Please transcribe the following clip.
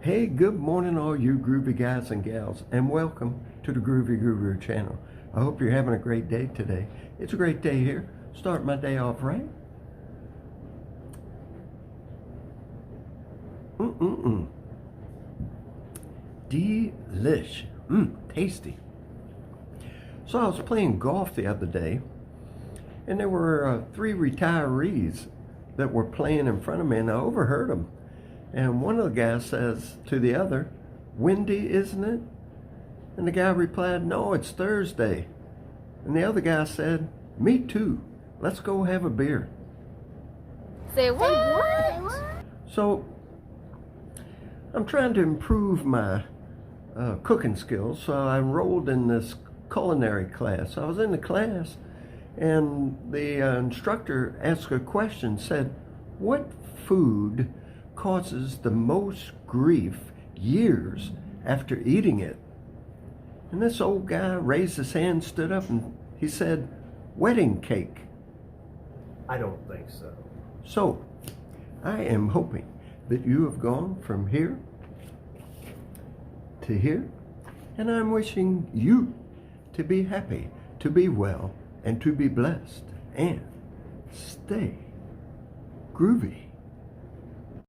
Hey, good morning, all you groovy guys and gals, and welcome to the Groovy Guru channel. I hope you're having a great day today. It's a great day here. Start my day off right. Delish. Tasty. So I was playing golf the other day, and there were 3 retirees that were playing in front of me, and I overheard them. And one of the guys says to the other, "Windy, isn't it?" And the guy replied, "No, it's Thursday." And the other guy said, "Me too. Let's go have a beer." Say what? So I'm trying to improve my cooking skills, so I enrolled in this culinary class. I was in the class, and the instructor asked a question, said, "What food causes the most grief years after eating it?" And this old guy raised his hand, stood up, and he said, "Wedding cake." I don't think so. So I am hoping that you have gone from here to here, and I'm wishing you to be happy, to be well, and to be blessed, and stay groovy.